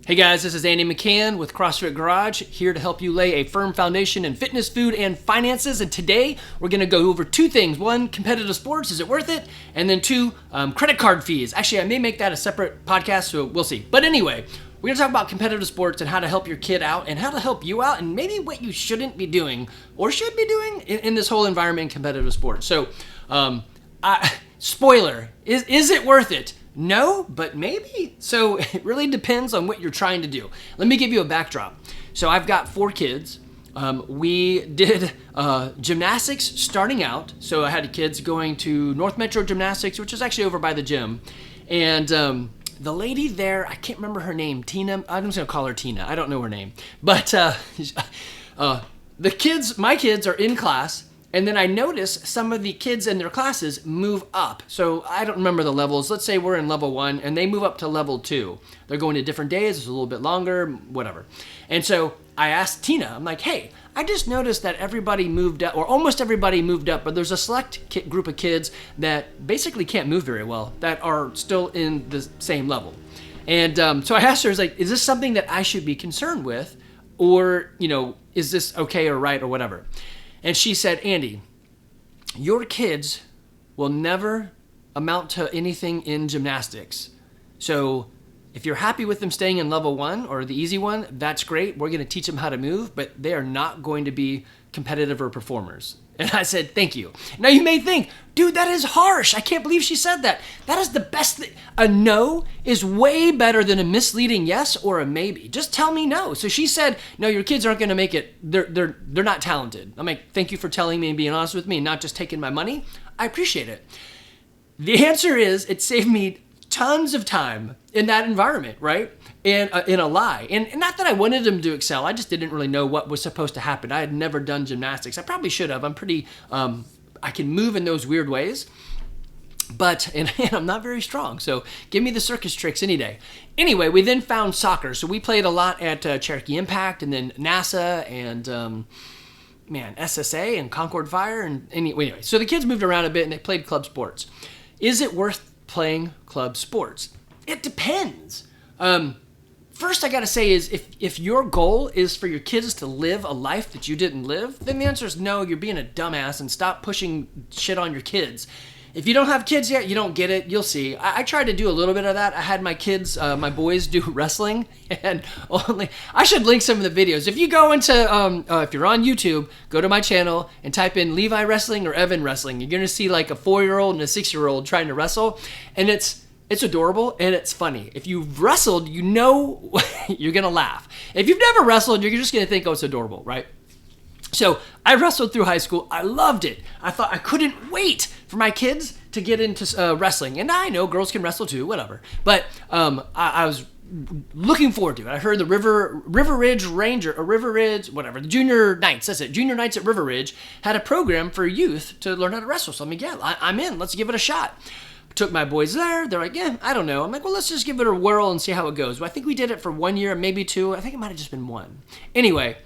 Hey guys, this is Andy McCann with CrossFit Garage, here to help you lay a firm foundation in fitness, food, and finances. And today we're going to go over two things. One, competitive sports, is it worth it? And then two, credit card fees. Actually, I may make that a separate podcast, so we'll see. But anyway, we're going to talk about competitive sports and how to help your kid out and how to help you out and maybe what you shouldn't be doing or should be doing in this whole environment in competitive sports. So, spoiler, is it worth it? No, but maybe. So it really depends on what you're trying to do. Let me give you a backdrop. So I've got 4 kids. We did gymnastics starting out. So I had kids going to North Metro Gymnastics, which is actually over by the gym. And the lady there, I can't remember her name, Tina. I'm just going to call her Tina. I don't know her name. But my kids are in class. And then I notice some of the kids in their classes move up. So I don't remember the levels. Let's say we're in level 1 and they move up to level 2. They're going to different days. It's a little bit longer, whatever. And so I asked Tina, I'm like, hey, I just noticed that everybody moved up, or almost everybody moved up, but there's a select group of kids that basically can't move very well, that are still in the same level. And so I asked her, I was like, is this something that I should be concerned with? Or, is this okay or right or whatever? And she said, Andy, your kids will never amount to anything in gymnastics. So if you're happy with them staying in level 1 or the easy one, that's great. We're going to teach them how to move, but they are not going to be competitive or performers. And I said, thank you. Now you may think, dude, that is harsh. I can't believe she said that. That is the best thing. A no is way better than a misleading yes or a maybe. Just tell me no. So she said, no, your kids aren't going to make it. They're not talented. I'm like, thank you for telling me and being honest with me and not just taking my money. I appreciate it. The answer is it saved me tons of time in that environment, right? And in a lie. And not that I wanted them to excel. I just didn't really know what was supposed to happen. I had never done gymnastics. I probably should have. I'm pretty, I can move in those weird ways. But, and I'm not very strong. So give me the circus tricks any day. Anyway, we then found soccer. So we played a lot at Cherokee Impact and then NASA and, SSA and Concord Fire. And anyway, so the kids moved around a bit and they played club sports. Is it worth playing club sports? It depends. First, I gotta say is if your goal is for your kids to live a life that you didn't live, then the answer is no, you're being a dumbass and stop pushing shit on your kids. If you don't have kids yet, you don't get it. You'll see. I tried to do a little bit of that. I had my kids, my boys do wrestling, and I should link some of the videos. If you go into, if you're on YouTube, go to my channel and type in Levi Wrestling or Evan Wrestling. You're gonna see like a 4-year-old and a 6-year-old trying to wrestle, and it's adorable and it's funny. If you've wrestled, you're gonna laugh. If you've never wrestled, you're just gonna think, oh, it's adorable, right? So I wrestled through high school. I loved it. I thought I couldn't wait for my kids to get into wrestling. And I know girls can wrestle too, whatever. But I was looking forward to it. I heard the River Ridge Ranger, or River Ridge, whatever, the Junior Knights, that's it. Junior Knights at River Ridge had a program for youth to learn how to wrestle. So I'm like, yeah, I'm in. Let's give it a shot. Took my boys there. They're like, yeah, I don't know. I'm like, well, let's just give it a whirl and see how it goes. Well, I think we did it for 1 year, maybe 2. I think it might have just been 1. Anyway,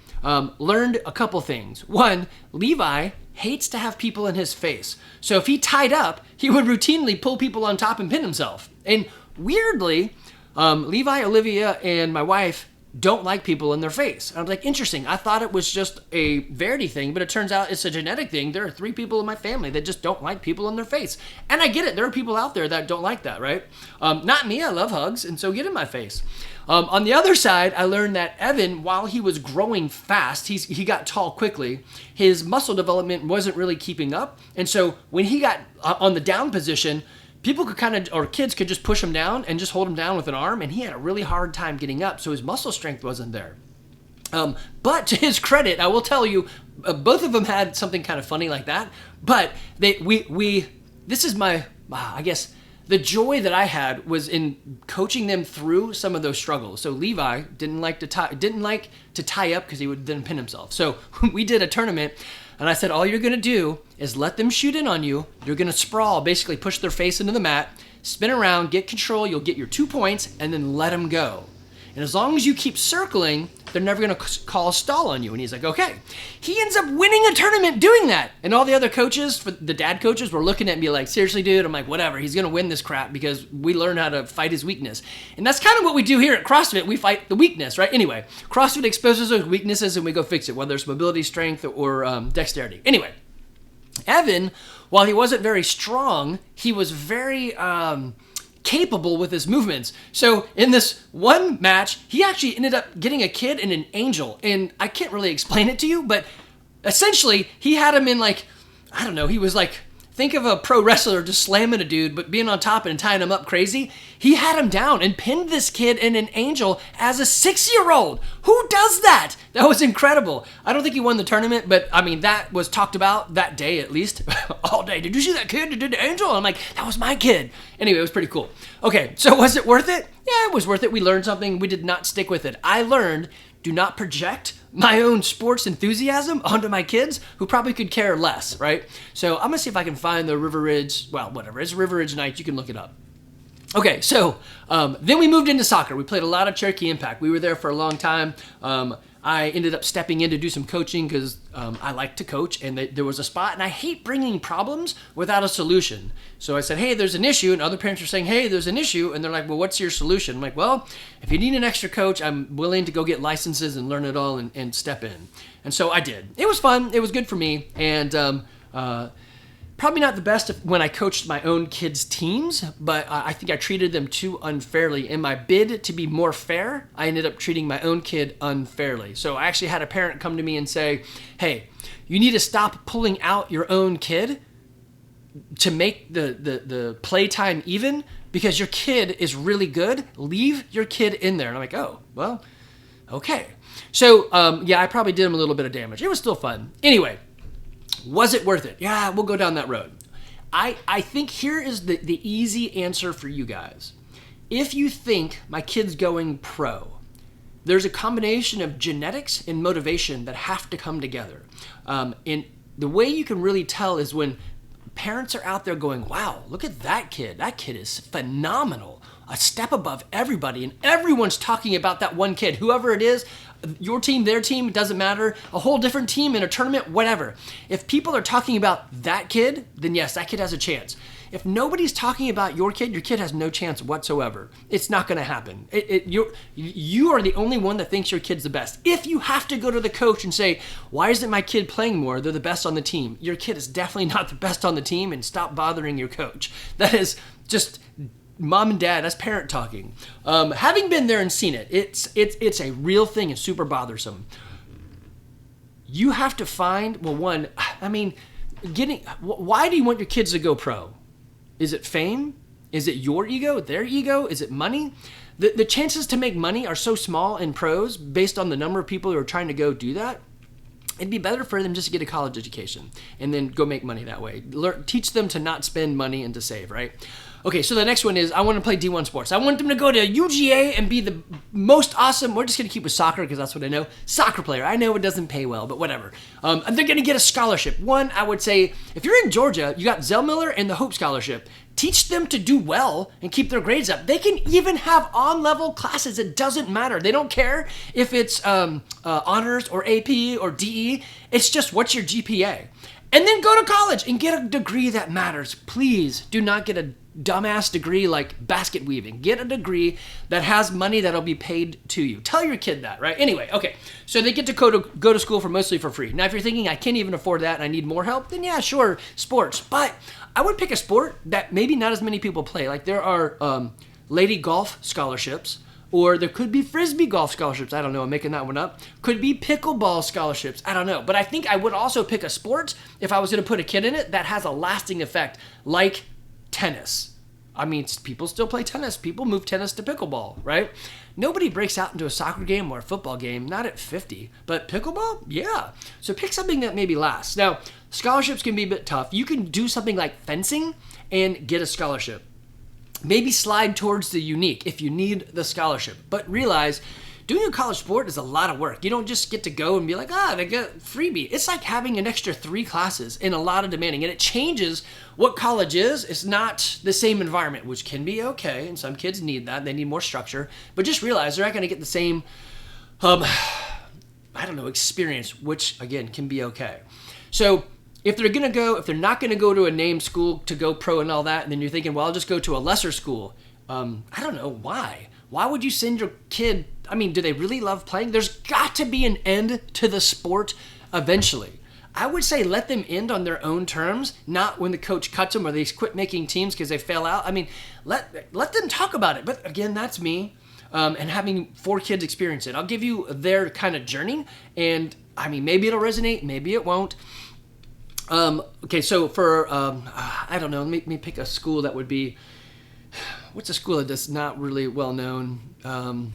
learned a couple things. One, Levi hates to have people in his face. So if he tied up, he would routinely pull people on top and pin himself. And weirdly, Levi, Olivia, and my wife don't like people in their face. I was like, interesting. I thought it was just a Verity thing, but it turns out it's a genetic thing. There are 3 people in my family that just don't like people in their face. And I get it. There are people out there that don't like that, right? Not me. I love hugs, and so get in my face. On the other side, I learned that Evan, while he was growing fast, he got tall quickly, his muscle development wasn't really keeping up. And so when he got on the down position, people could or kids could just push him down and just hold him down with an arm, and he had a really hard time getting up, so his muscle strength wasn't there. But to his credit, I will tell you, both of them had something kind of funny like that, but this is my, I guess, the joy that I had was in coaching them through some of those struggles. So Levi didn't like to tie up because he would then pin himself. So we did a tournament, and I said, all you're going to do is let them shoot in on you. You're going to sprawl, basically push their face into the mat, spin around, get control. You'll get your 2 points, and then let them go. And as long as you keep circling, they're never going to call a stall on you. And he's like, okay. He ends up winning a tournament doing that. And all the other coaches, for the dad coaches, were looking at me like, seriously, dude? I'm like, whatever. He's going to win this crap because we learn how to fight his weakness. And that's kind of what we do here at CrossFit. We fight the weakness, right? Anyway, CrossFit exposes those weaknesses and we go fix it, whether it's mobility, strength, or dexterity. Anyway, Evan, while he wasn't very strong, he was very capable with his movements. So in this one match, he actually ended up getting a kid and an angel. And I can't really explain it to you, but essentially he had him in like, I don't know, he was like, think of a pro wrestler just slamming a dude, but being on top and tying him up crazy. He had him down and pinned this kid in an angel as a 6-year-old. Who does that? That was incredible. I don't think he won the tournament, but I mean, that was talked about that day at least, all day. Did you see that kid that did the angel? And I'm like, that was my kid. Anyway, it was pretty cool. Okay, so was it worth it? Yeah, it was worth it. We learned something. We did not stick with it. I learned, do not project my own sports enthusiasm onto my kids who probably could care less, right? So I'm gonna see if I can find the River Ridge, well, whatever, it's River Ridge Nights, you can look it up. Okay, so then we moved into soccer. We played a lot of Cherokee Impact. We were there for a long time. I ended up stepping in to do some coaching because I like to coach, and there was a spot, and I hate bringing problems without a solution. So I said, hey, there's an issue, and other parents are saying, hey, there's an issue, and they're like, well, what's your solution? I'm like, well, if you need an extra coach, I'm willing to go get licenses and learn it all and step in. And so I did. It was fun. It was good for me, and probably not the best when I coached my own kids' teams, but I think I treated them too unfairly. In my bid to be more fair, I ended up treating my own kid unfairly. So I actually had a parent come to me and say, hey, you need to stop pulling out your own kid to make the playtime even because your kid is really good. Leave your kid in there. And I'm like, oh, well, okay. So, yeah, I probably did him a little bit of damage. It was still fun. Anyway. Was it worth it? Yeah, we'll go down that road. I think here is the easy answer for you guys. If you think my kid's going pro, there's a combination of genetics and motivation that have to come together. And the way you can really tell is when parents are out there going, wow, look at that kid. That kid is phenomenal. A step above everybody. And everyone's talking about that one kid, whoever it is. Your team, their team, it doesn't matter. A whole different team in a tournament, whatever. If people are talking about that kid, then yes, that kid has a chance. If nobody's talking about your kid has no chance whatsoever. It's not going to happen. You are the only one that thinks your kid's the best. If you have to go to the coach and say, why isn't my kid playing more? They're the best on the team. Your kid is definitely not the best on the team, and stop bothering your coach. That is just mom and dad, that's parent talking. Having been there and seen it, it's a real thing. It's super bothersome. You have to find, well, one, I mean, why do you want your kids to go pro? Is it fame? Is it your ego, their ego? Is it money? The chances to make money are so small in pros based on the number of people who are trying to go do that. It'd be better for them just to get a college education and then go make money that way. Teach them to not spend money and to save, right? Okay, so the next one is I want to play D1 sports. I want them to go to UGA and be the most awesome, we're just going to keep with soccer because that's what I know, soccer player. I know it doesn't pay well, but whatever. They're going to get a scholarship. One, I would say, if you're in Georgia, you got Zell Miller and the Hope Scholarship. Teach them to do well and keep their grades up. They can even have on-level classes. It doesn't matter. They don't care if it's honors or AP or DE. It's just what's your GPA. And then go to college and get a degree that matters. Please do not get a dumbass degree like basket weaving. Get a degree that has money that'll be paid to you. Tell your kid that, right? Anyway, okay. So they get to go to school for mostly for free. Now, if you're thinking I can't even afford that and I need more help, then yeah, sure, sports. But I would pick a sport that maybe not as many people play. Like there are lady golf scholarships, or there could be frisbee golf scholarships. I don't know. I'm making that one up. Could be pickleball scholarships. I don't know. But I think I would also pick a sport if I was going to put a kid in it that has a lasting effect, like tennis. I mean, people still play tennis. People move tennis to pickleball, right? Nobody breaks out into a soccer game or a football game, not at 50. But pickleball, yeah. So pick something that maybe lasts. Now, scholarships can be a bit tough. You can do something like fencing and get a scholarship. Maybe slide towards the unique if you need the scholarship. But realize doing a college sport is a lot of work. You don't just get to go and be like, they get freebie. It's like having an extra 3 classes and a lot of demanding. And it changes what college is. It's not the same environment, which can be okay. And some kids need that. They need more structure. But just realize they're not going to get the same I don't know, experience, which again can be okay. So if they're not gonna go to a named school to go pro and all that, and then you're thinking, well, I'll just go to a lesser school. I don't know why. Why would you send your kid? I mean, do they really love playing? There's got to be an end to the sport eventually. I would say let them end on their own terms, not when the coach cuts them or they quit making teams because they fail out. I mean, let them talk about it. But again, that's me. And having 4 kids experience it. I'll give you their kind of journey, and I mean, maybe it'll resonate, maybe it won't. Okay, so for, I don't know, let me pick a school that would be, what's a school that's not really well known?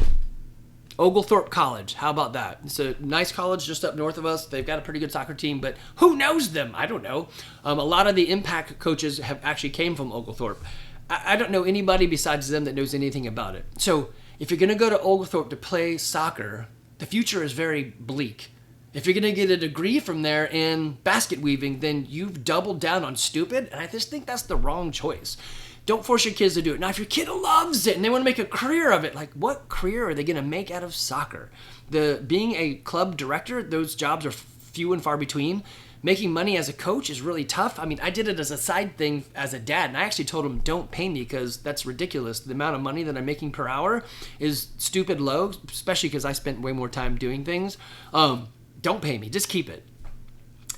Oglethorpe College. How about that? It's a nice college just up north of us. They've got a pretty good soccer team, but who knows them? I don't know. A lot of the impact coaches have actually came from Oglethorpe. I don't know anybody besides them that knows anything about it. So if you're going to go to Oglethorpe to play soccer, the future is very bleak. If you're going to get a degree from there in basket weaving, then you've doubled down on stupid, and I just think that's the wrong choice. Don't force your kids to do it. Now, if your kid loves it and they want to make a career of it, like what career are they going to make out of soccer? Being a club director, those jobs are few and far between. Making money as a coach is really tough. I mean, I did it as a side thing as a dad, and I actually told him, don't pay me because that's ridiculous. The amount of money that I'm making per hour is stupid low, especially because I spent way more time doing things. Don't pay me. Just keep it.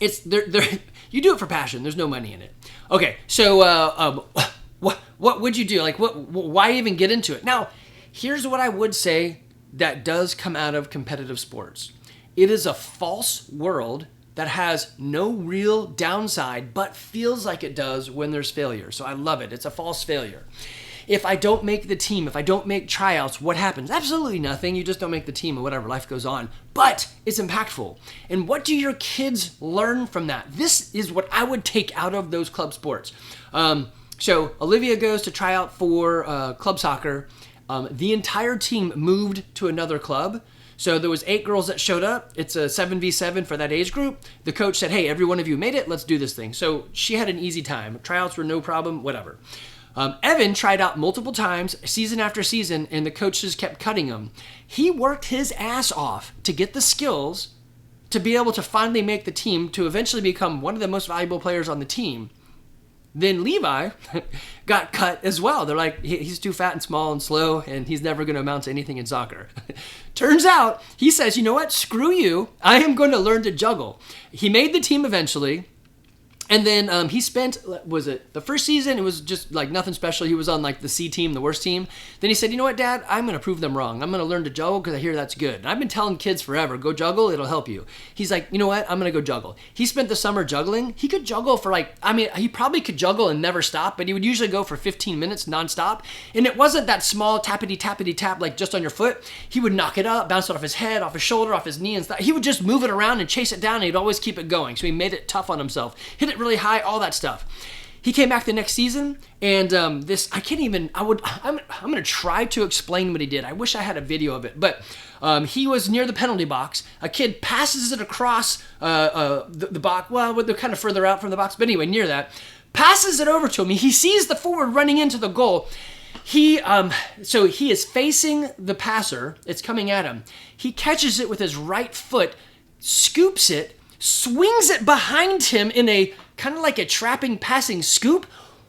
It's you do it for passion. There's no money in it. Okay, so what would you do? Like, why even get into it? Now, here's what I would say that does come out of competitive sports. It is a false world that has no real downside, but feels like it does when there's failure. So I love it. It's a false failure. If I don't make the team, if I don't make tryouts, what happens? Absolutely nothing. You just don't make the team or whatever. Life goes on. But it's impactful. And what do your kids learn from that? This is what I would take out of those club sports. So Olivia goes to try out for club soccer. The entire team moved to another club. So there was 8 girls that showed up. It's a 7v7 for that age group. The coach said, hey, every one of you made it. Let's do this thing. So she had an easy time. Tryouts were no problem, whatever. Evan tried out multiple times, season after season, and the coaches kept cutting him. He worked his ass off to get the skills to be able to finally make the team, to eventually become one of the most valuable players on the team. Then Levi got cut as well. They're like, he's too fat and small and slow, and he's never going to amount to anything in soccer. Turns out, he says, you know what? Screw you. I am going to learn to juggle. He made the team eventually. And then he spent, was it the first season? It was just like nothing special. He was on like the C team, the worst team. Then he said, you know what, Dad? I'm going to prove them wrong. I'm going to learn to juggle because I hear that's good. And I've been telling kids forever, go juggle, it'll help you. He's like, you know what? I'm going to go juggle. He spent the summer juggling. He could juggle for he probably could juggle and never stop, but he would usually go for 15 minutes nonstop. And it wasn't that small tappity tap like just on your foot. He would knock it up, bounce it off his head, off his shoulder, off his knee and stuff. He would just move it around and chase it down, and he'd always keep it going. So he made it tough on himself. Hit it really high, all that stuff. He came back the next season, and I'm going to try to explain what he did. I wish I had a video of it, but he was near the penalty box. A kid passes it across the box. Well, they're kind of further out from the box, but anyway, near that. Passes it over to him. He sees the forward running into the goal. So he is facing the passer. It's coming at him. He catches it with his right foot, scoops it, swings it behind him in a kind of like a trapping passing scoop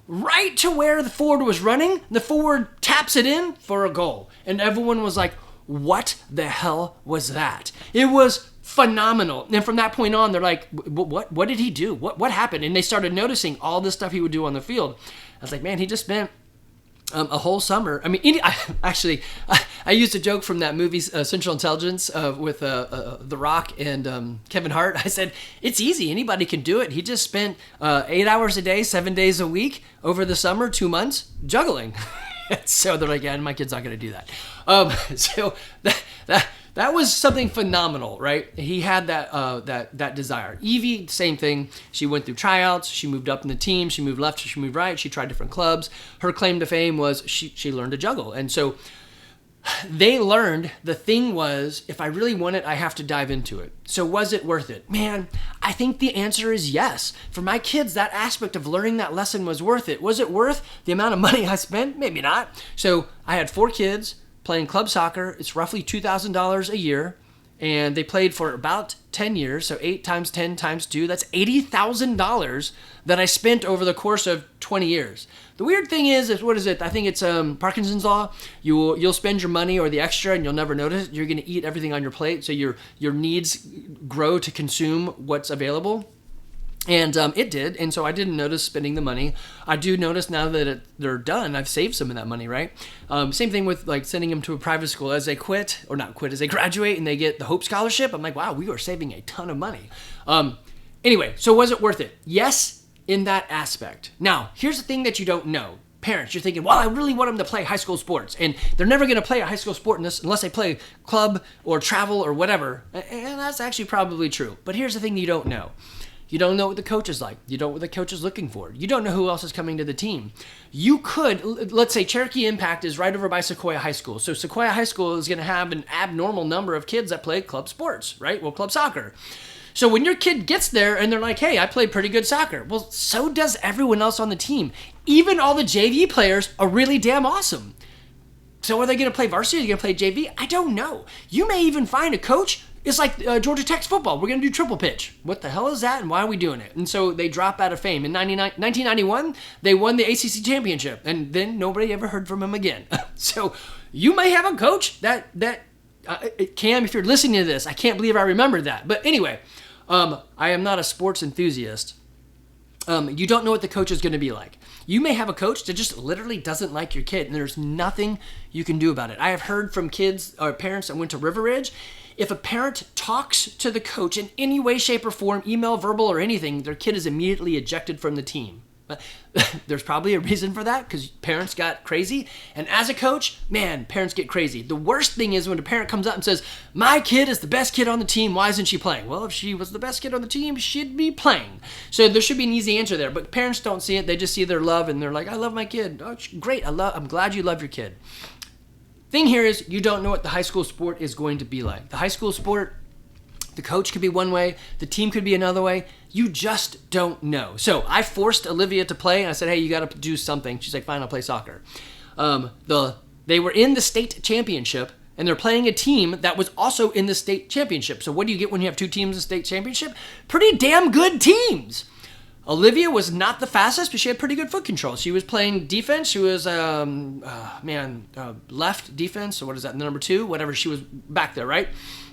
right to where the forward was running. The forward taps it in for a goal. And everyone was like, what the hell was that? It was phenomenal. And from that point on, they're like, what did he do? What happened? And they started noticing all this stuff he would do on the field. I was like, man, he just spent a whole summer. I mean, I used a joke from that movie, Central Intelligence, with The Rock and Kevin Hart. I said, it's easy. Anybody can do it. He just spent 8 hours a day, 7 days a week over the summer, 2 months, juggling. So they're like, yeah, my kid's not going to do that. So that was something phenomenal, right? He had that desire. Evie, same thing. She went through tryouts. She moved up in the team. She moved left. She moved right. She tried different clubs. Her claim to fame was she learned to juggle. And so they learned the thing was, if I really want it, I have to dive into it. So was it worth it? Man, I think the answer is yes. For my kids, that aspect of learning that lesson was worth it. Was it worth the amount of money I spent? Maybe not. So I had 4 kids playing club soccer. It's roughly $2,000 a year. and they played for about 10 years. So 8 times 10 times 2, that's $80,000 that I spent over the course of 20 years. The weird thing is what is it? I think it's Parkinson's law. You'll spend your money or the extra and you'll never notice it. You're going to eat everything on your plate, so your needs grow to consume what's available. And it did, and so I didn't notice spending the money. I do notice now that they're done, I've saved some of that money, right? Same thing with like sending them to a private school. As they as they graduate and they get the Hope Scholarship, I'm like, wow, we are saving a ton of money. Anyway, so was it worth it? Yes, in that aspect. Now, here's the thing that you don't know. Parents, you're thinking, well, I really want them to play high school sports, and they're never going to play a high school sport unless they play club or travel or whatever. And that's actually probably true. But here's the thing you don't know. You don't know what the coach is like. You don't know what the coach is looking for. You don't know who else is coming to the team. You could, let's say Cherokee Impact is right over by Sequoia High School. So Sequoia High School is going to have an abnormal number of kids that play club sports, right? Well, club soccer. So when your kid gets there and they're like, hey, I play pretty good soccer. Well, so does everyone else on the team. Even all the JV players are really damn awesome. So are they going to play varsity? Are they going to play JV? I don't know. You may even find a coach. It's like Georgia Tech's football. We're going to do triple pitch. What the hell is that, and why are we doing it? And so they drop out of fame. In 1991, they won the ACC championship, and then nobody ever heard from him again. So you may have a coach that Cam, if you're listening to this, I can't believe I remembered that. But anyway, I am not a sports enthusiast. You don't know what the coach is going to be like. You may have a coach that just literally doesn't like your kid, and there's nothing you can do about it. I have heard from kids or parents that went to River Ridge. If a parent talks to the coach in any way, shape, or form, email, verbal, or anything, their kid is immediately ejected from the team. There's probably a reason for that, because parents got crazy. And as a coach, man, parents get crazy. The worst thing is when a parent comes up and says, my kid is the best kid on the team, why isn't she playing? Well, if she was the best kid on the team, she'd be playing. So there should be an easy answer there. But parents don't see it. They just see their love, and they're like, I love my kid. Oh, great. I'm glad you love your kid. Thing here is you don't know what the high school sport is going to be like. The high school sport, the coach could be one way, the team could be another way. You just don't know. So I forced Olivia to play, and I said, hey, you got to do something. She's like, fine, I'll play soccer. They were in the state championship, and they're playing a team that was also in the state championship. So what do you get when you have two teams in the state championship? Pretty damn good teams. Olivia was not the fastest, but she had pretty good foot control. She was playing defense. She was, left defense, or what is that, number 2? Whatever, she was back there, right?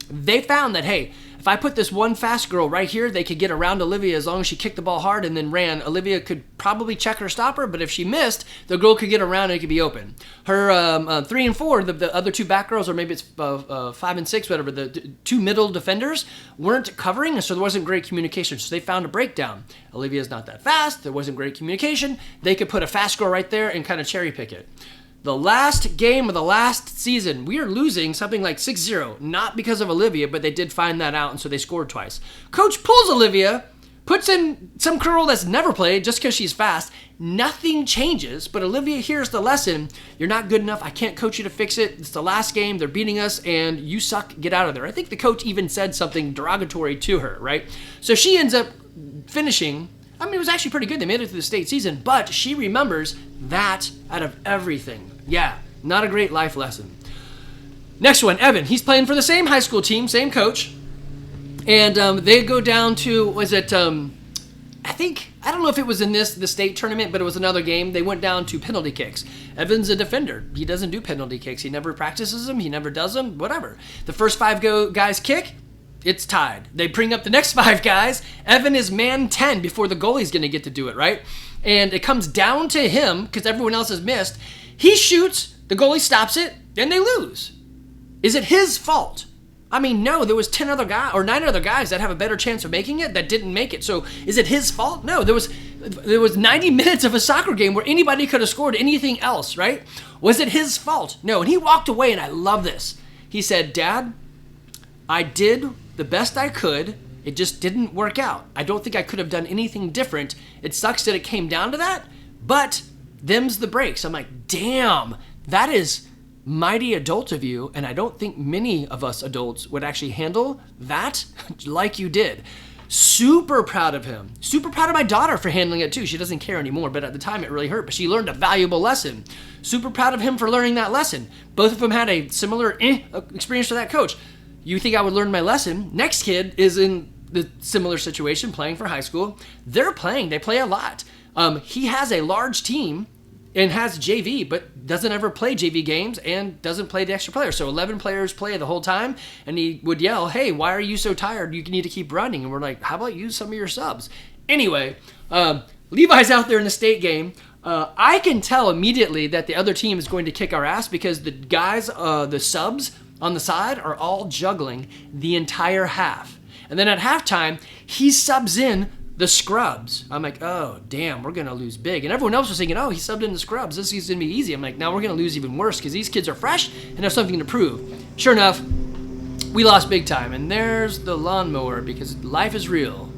They found that, hey, if I put this one fast girl right here, they could get around Olivia as long as she kicked the ball hard and then ran. Olivia could probably check her stopper, but if she missed, the girl could get around and it could be open. Her 3 and 4, the other 2 back girls, or maybe it's 5 and 6, whatever, the 2 middle defenders weren't covering, so there wasn't great communication. So they found a breakdown. Olivia's not that fast. There wasn't great communication. They could put a fast girl right there and kind of cherry pick it. The last game of the last season, we are losing something like 6-0. Not because of Olivia, but they did find that out, and so they scored twice. Coach pulls Olivia, puts in some girl that's never played just because she's fast. Nothing changes, but Olivia hears the lesson. You're not good enough. I can't coach you to fix it. It's the last game. They're beating us, and you suck. Get out of there. I think the coach even said something derogatory to her, right? So she ends up finishing. I mean, it was actually pretty good. They made it through the state season, but she remembers that out of everything. Yeah, not a great life lesson. Next one, Evan. He's playing for the same high school team, same coach. And they go down to, I don't know if it was in the state tournament, but it was another game. They went down to penalty kicks. Evan's a defender. He doesn't do penalty kicks. He never practices them. He never does them, whatever. The first 5 guys kick, it's tied. They bring up the next 5 guys. Evan is man 10 before the goalie's going to get to do it, right? And it comes down to him because everyone else has missed. He shoots, the goalie stops it, and they lose. Is it his fault? I mean, no, there was 9 other guys that have a better chance of making it that didn't make it. So is it his fault? No, there was 90 minutes of a soccer game where anybody could have scored anything else, right? Was it his fault? No, and he walked away, and I love this. He said, Dad, I did the best I could. It just didn't work out. I don't think I could have done anything different. It sucks that it came down to that, but them's the breaks. I'm like, damn, that is mighty adult of you, and I don't think many of us adults would actually handle that like you did. Super proud of him. Super proud of my daughter for handling it too. She doesn't care anymore, but at the time it really hurt, but she learned a valuable lesson. Super proud of him for learning that lesson. Both of them had a similar experience with that coach. you think I would learn my lesson? Next kid is in the similar situation, playing for high school. They're playing. They play a lot. He has a large team and has JV, but doesn't ever play JV games and doesn't play the extra player. So 11 players play the whole time, and he would yell, hey, why are you so tired? You need to keep running. And we're like, how about use some of your subs? Anyway, Levi's out there in the state game. I can tell immediately that the other team is going to kick our ass because the guys, the subs on the side are all juggling the entire half. And then at halftime, he subs in the scrubs. I'm like, oh, damn, we're going to lose big. And everyone else was thinking, oh, he subbed in the scrubs. This is going to be easy. I'm like, now we're going to lose even worse because these kids are fresh and have something to prove. Sure enough, we lost big time. And there's the lawnmower because life is real.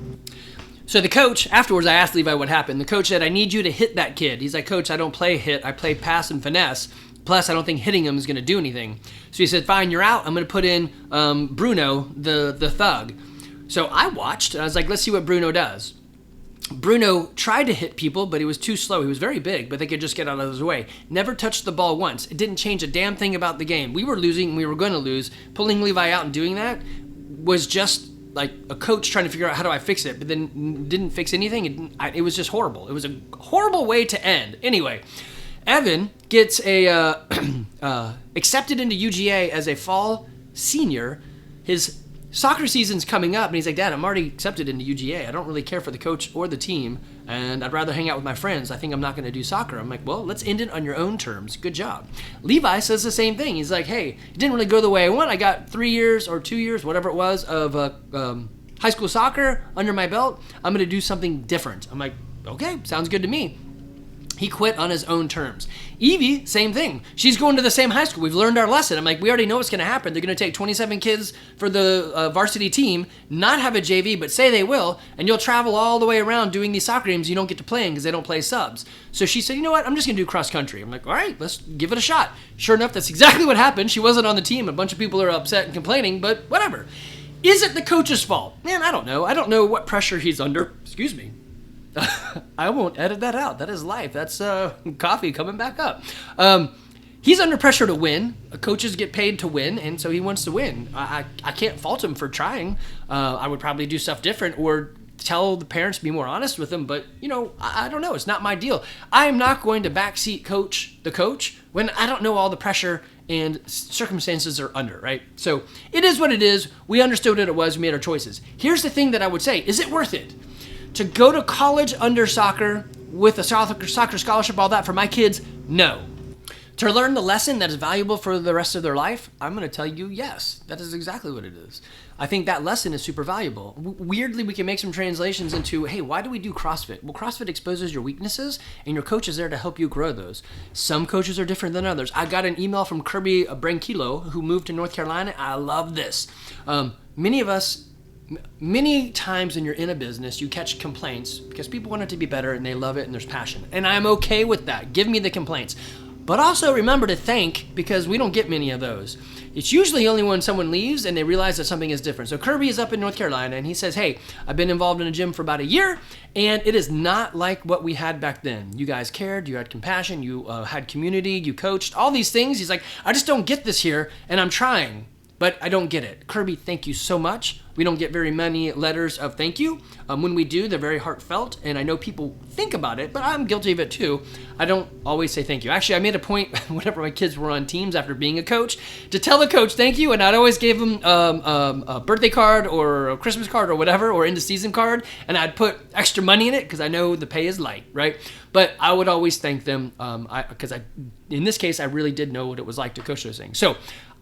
So the coach, afterwards, I asked Levi what happened. The coach said, I need you to hit that kid. He's like, Coach, I don't play hit. I play pass and finesse. Plus, I don't think hitting him is going to do anything. So he said, fine, you're out. I'm going to put in Bruno, the thug. So I watched, and I was like, let's see what Bruno does. Bruno tried to hit people, but he was too slow. He was very big, but they could just get out of his way. Never touched the ball once. It didn't change a damn thing about the game. We were losing, we were going to lose. Pulling Levi out and doing that was just like a coach trying to figure out how do I fix it, but then didn't fix anything. It was just horrible. It was a horrible way to end. Anyway, Evan gets accepted into UGA as a fall senior. His soccer season's coming up, and he's like, Dad, I'm already accepted into UGA. I don't really care for the coach or the team, and I'd rather hang out with my friends. I think I'm not going to do soccer. I'm like, well, let's end it on your own terms. Good job. Levi says the same thing. He's like, hey, it didn't really go the way I want. I got 3 years or 2 years, whatever it was, of high school soccer under my belt. I'm going to do something different. I'm like, okay, sounds good to me. He quit on his own terms. Evie, same thing. She's going to the same high school. We've learned our lesson. I'm like, we already know what's going to happen. They're going to take 27 kids for the varsity team, not have a JV, but say they will, and you'll travel all the way around doing these soccer games you don't get to play in because they don't play subs. So she said, you know what? I'm just going to do cross country. I'm like, all right, let's give it a shot. Sure enough, that's exactly what happened. She wasn't on the team. A bunch of people are upset and complaining, but whatever. Is it the coach's fault? Man, I don't know. I don't know what pressure he's under. Excuse me. I won't edit that out. That is life. That's coffee coming back up. He's under pressure to win. Coaches get paid to win, and so he wants to win. I can't fault him for trying. I would probably do stuff different or tell the parents, be more honest with them, but, I don't know. It's not my deal. I am not going to backseat coach the coach when I don't know all the pressure and circumstances are under, right? So it is what it is. We understood what it was. We made our choices. Here's the thing that I would say. Is it worth it? To go to college under soccer with a soccer scholarship, all that for my kids? No. To learn the lesson that is valuable for the rest of their life? I'm going to tell you yes. That is exactly what it is. I think that lesson is super valuable. Weirdly, we can make some translations into, hey, why do we do CrossFit? Well, CrossFit exposes your weaknesses, and your coach is there to help you grow those. Some coaches are different than others. I got an email from Kirby Branquillo, who moved to North Carolina. I love this. Many times when you're in a business, you catch complaints because people want it to be better and they love it and there's passion. And I'm okay with that. Give me the complaints. But also remember to thank, because we don't get many of those. It's usually only when someone leaves and they realize that something is different. So Kirby is up in North Carolina and he says, hey, I've been involved in a gym for about a year and it is not like what we had back then. You guys cared, you had compassion, you had community, you coached, all these things. He's like, I just don't get this here and I'm trying, but I don't get it. Kirby, thank you so much. We don't get very many letters of thank you. When we do, they're very heartfelt, and I know people think about it, but I'm guilty of it too. I don't always say thank you. Actually, I made a point whenever my kids were on teams after being a coach to tell the coach thank you, and I'd always give them a birthday card or a Christmas card or whatever, or end of season card, and I'd put extra money in it because I know the pay is light, right? But I would always thank them because in this case, I really did know what it was like to coach those things. So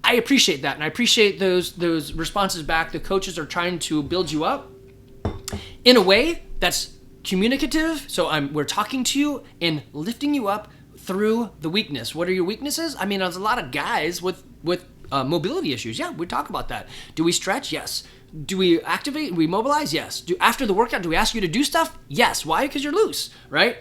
I appreciate that, and I appreciate those responses back. The coaches are trying to build you up in a way that's communicative. So we're talking to you and lifting you up through the weakness. What are your weaknesses? I mean, there's a lot of guys with mobility issues. Yeah, we talk about that. Do we stretch? Yes. Do we activate? Do we mobilize? Yes. After the workout, do we ask you to do stuff? Yes. Why? Because you're loose, right?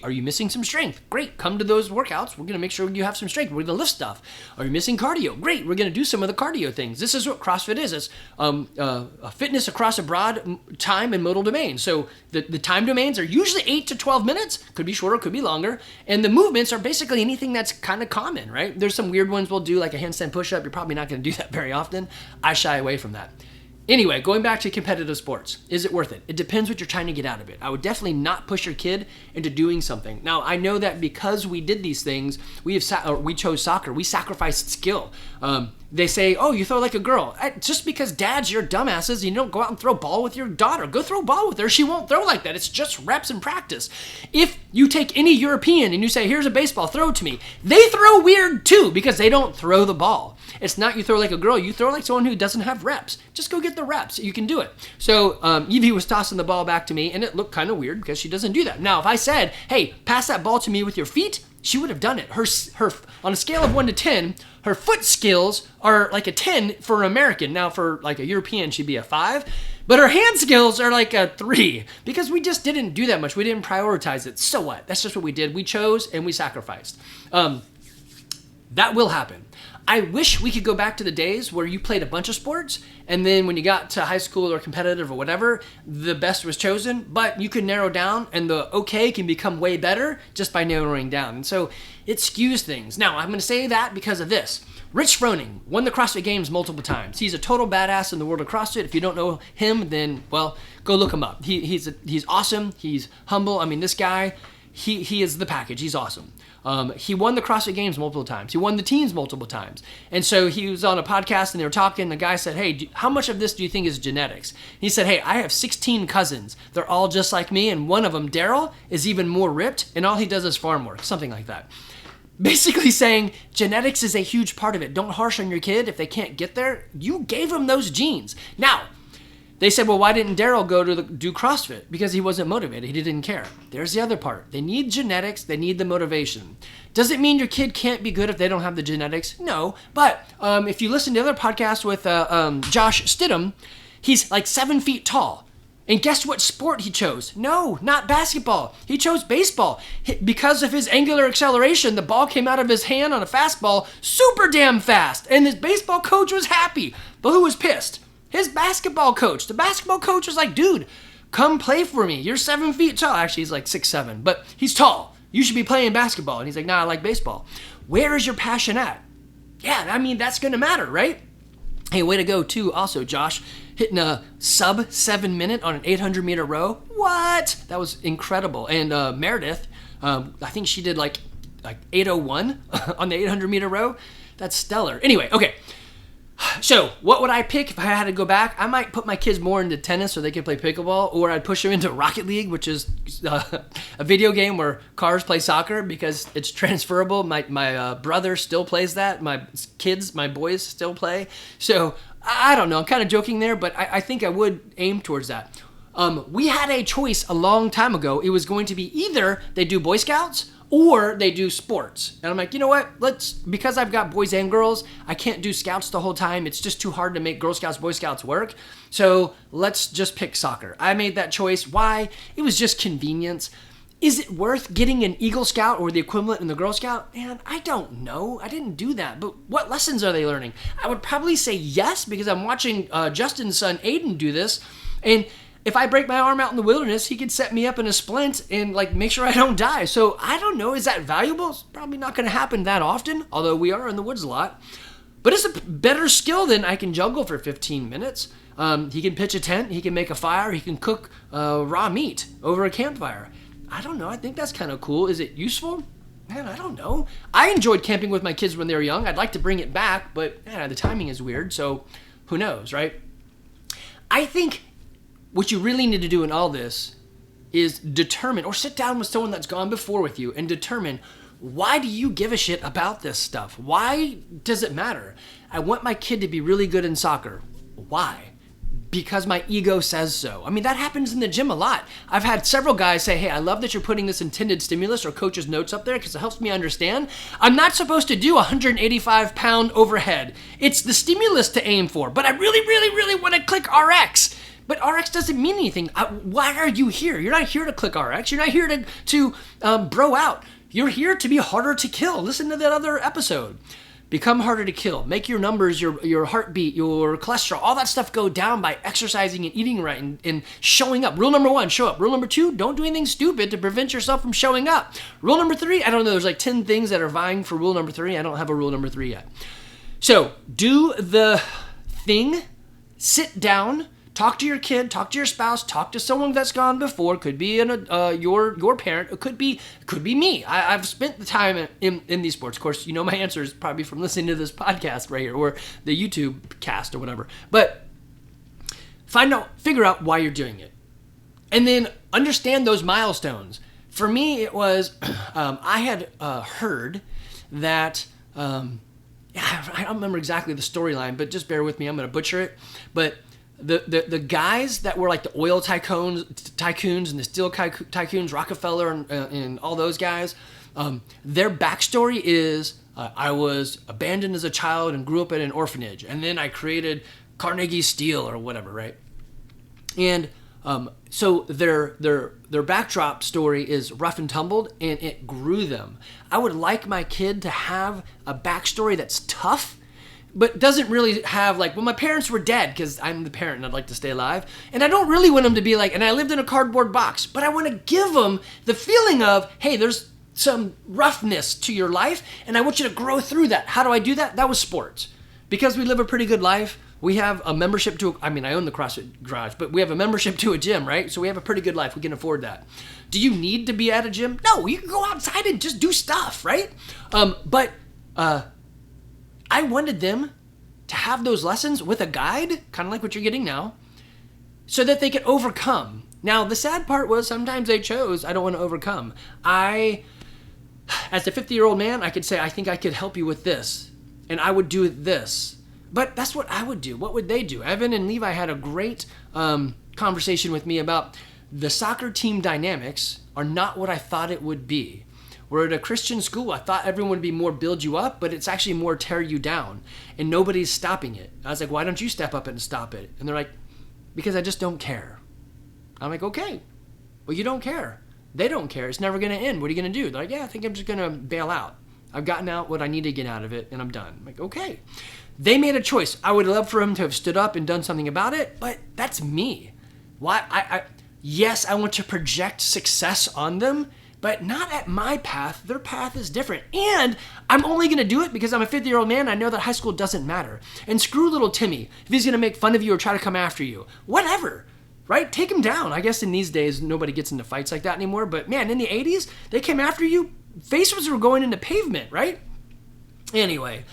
Are you missing some strength? Great. Come to those workouts. We're going to make sure you have some strength. We're going to lift stuff. Are you missing cardio? Great. We're going to do some of the cardio things. This is what CrossFit is. It's a fitness across a broad time and modal domain. So the time domains are usually 8 to 12 minutes. Could be shorter, could be longer. And the movements are basically anything that's kind of common, right? There's some weird ones we'll do, like a handstand push-up. You're probably not going to do that very often. I shy away from that. Anyway, going back to competitive sports, is it worth it? It depends what you're trying to get out of it. I would definitely not push your kid into doing something. Now, I know that because we did these things, we chose soccer. We sacrificed skill. They say, oh, you throw like a girl. Just because dads, you're dumbasses, you don't go out and throw ball with your daughter. Go throw ball with her. She won't throw like that. It's just reps and practice. If you take any European and you say, here's a baseball, throw it to me, they throw weird too because they don't throw the ball. It's not you throw like a girl. You throw like someone who doesn't have reps. Just go get the reps. You can do it. So Evie was tossing the ball back to me, and it looked kind of weird because she doesn't do that. Now, if I said, hey, pass that ball to me with your feet, she would have done it. Her on a scale of 1 to 10, her foot skills are like a 10 for an American. Now, for like a European, she'd be a 5. But her hand skills are like a 3 because we just didn't do that much. We didn't prioritize it. So what? That's just what we did. We chose and we sacrificed. That will happen. I wish we could go back to the days where you played a bunch of sports, and then when you got to high school or competitive or whatever, the best was chosen, but you could narrow down, and the okay can become way better just by narrowing down. And so it skews things. Now, I'm going to say that because of this. Rich Froning won the CrossFit Games multiple times. He's a total badass in the world of CrossFit. If you don't know him, then, well, go look him up. He's awesome. He's humble. I mean, this guy, he is the package. He's awesome. He won the CrossFit Games multiple times. He won the teams multiple times. And so he was on a podcast and they were talking. The guy said, hey, how much of this do you think is genetics? He said, hey, I have 16 cousins. They're all just like me. And one of them, Daryl, is even more ripped. And all he does is farm work, something like that. Basically saying genetics is a huge part of it. Don't harsh on your kid if they can't get there. You gave them those genes. Now, they said, well, why didn't Daryl go to do CrossFit? Because he wasn't motivated. He didn't care. There's the other part. They need genetics. They need the motivation. Does it mean your kid can't be good if they don't have the genetics? No. But if you listen to the other podcast with Josh Stidham, he's like 7 feet tall. And guess what sport he chose? No, not basketball. He chose baseball. Because of his angular acceleration, the ball came out of his hand on a fastball super damn fast. And his baseball coach was happy. But who was pissed? His basketball coach. The basketball coach was like, dude, come play for me. You're 7 feet tall. Actually, he's like 6'7", but he's tall. You should be playing basketball. And he's like, nah, I like baseball. Where is your passion at? Yeah, I mean, that's going to matter, right? Hey, way to go, too, also, Josh. Hitting a sub 7 minute on an 800-meter row. What? That was incredible. And Meredith, I think she did like 801 on the 800-meter row. That's stellar. Anyway, okay. So, what would I pick if I had to go back? I might put my kids more into tennis so they can play pickleball, or I'd push them into Rocket League, which is a video game where cars play soccer because it's transferable. My brother still plays that. My boys still play. So, I don't know. I'm kind of joking there, but I think I would aim towards that. We had a choice a long time ago. It was going to be either they do Boy Scouts or they do sports. And I'm like, you know what? Because I've got boys and girls, I can't do scouts the whole time. It's just too hard to make Girl Scouts, Boy Scouts work. So let's just pick soccer. I made that choice. Why? It was just convenience. Is it worth getting an Eagle Scout or the equivalent in the Girl Scout? Man, I don't know. I didn't do that. But what lessons are they learning? I would probably say yes, because I'm watching Justin's son Aiden do this. And if I break my arm out in the wilderness, he could set me up in a splint and like make sure I don't die. So I don't know. Is that valuable? It's probably not going to happen that often, although we are in the woods a lot. But it's a better skill than I can juggle for 15 minutes. He can pitch a tent. He can make a fire. He can cook raw meat over a campfire. I don't know. I think that's kind of cool. Is it useful? Man, I don't know. I enjoyed camping with my kids when they were young. I'd like to bring it back, but the timing is weird. So who knows, right? I think what you really need to do in all this is determine, or sit down with someone that's gone before with you and determine, why do you give a shit about this stuff? Why does it matter? I want my kid to be really good in soccer. Why? because my ego says so. I mean, that happens in the gym a lot. I've had several guys say, hey, I love that you're putting this intended stimulus or coach's notes up there because it helps me understand. I'm not supposed to do 185-pound overhead. It's the stimulus to aim for, but I really, really, really want to click RX. But RX doesn't mean anything. Why are you here? You're not here to click RX. You're not here to bro out. You're here to be harder to kill. Listen to that other episode. Become harder to kill. Make your numbers, your heartbeat, your cholesterol, all that stuff go down by exercising and eating right and showing up. Rule number 1, show up. Rule number 2, don't do anything stupid to prevent yourself from showing up. Rule number 3, I don't know, there's like 10 things that are vying for rule number 3. I don't have a rule number 3 yet. So do the thing, sit down, talk to your kid, talk to your spouse, talk to someone that's gone before. Could be your parent. It could be me. I've spent the time in these sports. Of course, you know my answer is probably from listening to this podcast right here or the YouTube cast or whatever. But figure out why you're doing it, and then understand those milestones. For me, it was I had heard that. I don't remember exactly the storyline, but just bear with me. I'm going to butcher it, but. The guys that were like the oil tycoons and the steel tycoons, Rockefeller and all those guys, their backstory is I was abandoned as a child and grew up in an orphanage, and then I created Carnegie Steel or whatever, right? And so their backdrop story is rough and tumbled, and it grew them. I would like my kid to have a backstory that's tough, but doesn't really have like, well, my parents were dead because I'm the parent and I'd like to stay alive. And I don't really want them to be like, and I lived in a cardboard box, but I want to give them the feeling of, hey, there's some roughness to your life and I want you to grow through that. How do I do that? That was sports. Because we live a pretty good life, we have a membership to, I own the CrossFit Garage, but we have a membership to a gym, right? So we have a pretty good life. We can afford that. Do you need to be at a gym? No, you can go outside and just do stuff, right? But I wanted them to have those lessons with a guide, kind of like what you're getting now, so that they could overcome. Now, the sad part was sometimes they chose, I don't want to overcome. As a 50-year-old man, I could say, I think I could help you with this, and I would do this. But that's what I would do. What would they do? Evan and Levi had a great conversation with me about the soccer team dynamics are not what I thought it would be. We're at a Christian school. I thought everyone would be more build you up, but it's actually more tear you down, and nobody's stopping it. I was like, why don't you step up and stop it? And they're like, because I just don't care. I'm like, okay, well, you don't care. They don't care. It's never going to end. What are you going to do? They're like, yeah, I think I'm just going to bail out. I've gotten out what I need to get out of it, and I'm done. I'm like, okay. They made a choice. I would love for them to have stood up and done something about it, but that's me. Why? Yes, I want to project success on them, but not at my path. Their path is different. And I'm only going to do it because I'm a 50-year-old man. I know that high school doesn't matter. And screw little Timmy if he's going to make fun of you or try to come after you. Whatever, right? Take him down. I guess in these days, nobody gets into fights like that anymore. But man, in the 80s, they came after you. Faces were going into pavement, right? Anyway,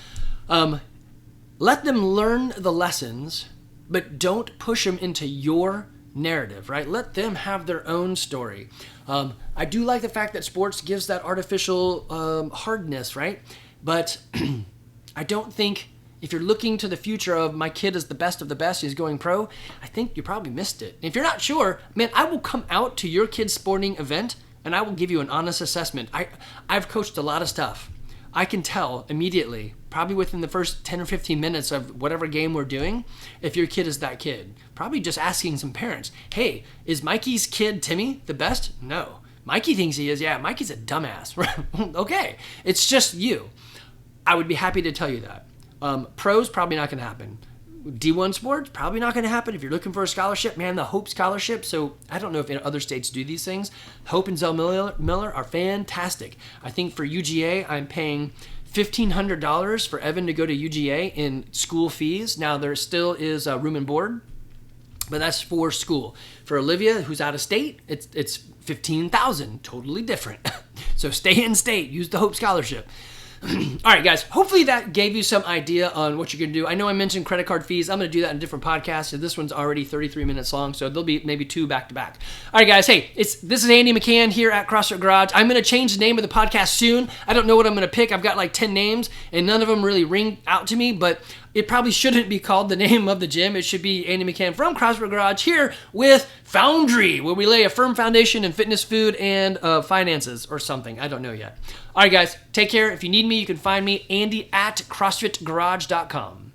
let them learn the lessons, but don't push them into your narrative, right? Let them have their own story. I do like the fact that sports gives that artificial hardness, right? But I don't think if you're looking to the future of my kid is the best of the best, he's going pro, I think you probably missed it. If you're not sure, man, I will come out to your kid's sporting event and I will give you an honest assessment. I've coached a lot of stuff. I can tell immediately, probably within the first 10 or 15 minutes of whatever game we're doing, if your kid is that kid. Probably just asking some parents, hey, is Mikey's kid Timmy the best? No. Mikey thinks he is. Yeah, Mikey's a dumbass. Okay, it's just you. I would be happy to tell you that. Pros, probably not going to happen. D1 sports, probably not going to happen. If you're looking for a scholarship, man, the Hope Scholarship. So I don't know if other states do these things. Hope and Zell Miller are fantastic. I think for UGA, I'm paying $1,500 for Evan to go to UGA in school fees. Now, there still is room and board, but that's for school. For Olivia, who's out of state, it's $15,000, totally different. So stay in state, use the Hope Scholarship. All right, guys, hopefully that gave you some idea on what you're going to do. I know I mentioned credit card fees. I'm going to do that in a different podcast. So this one's already 33 minutes long, so there'll be maybe 2 back-to-back. All right, guys, hey, this is Andy McCann here at CrossFit Garage. I'm going to change the name of the podcast soon. I don't know what I'm going to pick. I've got like 10 names, and none of them really ring out to me, but it probably shouldn't be called the name of the gym. It should be Andy McCann from CrossFit Garage here with Foundry, where we lay a firm foundation in fitness, food, and finances or something. I don't know yet. All right, guys, take care. If you need me, you can find me, Andy at CrossFitGarage.com.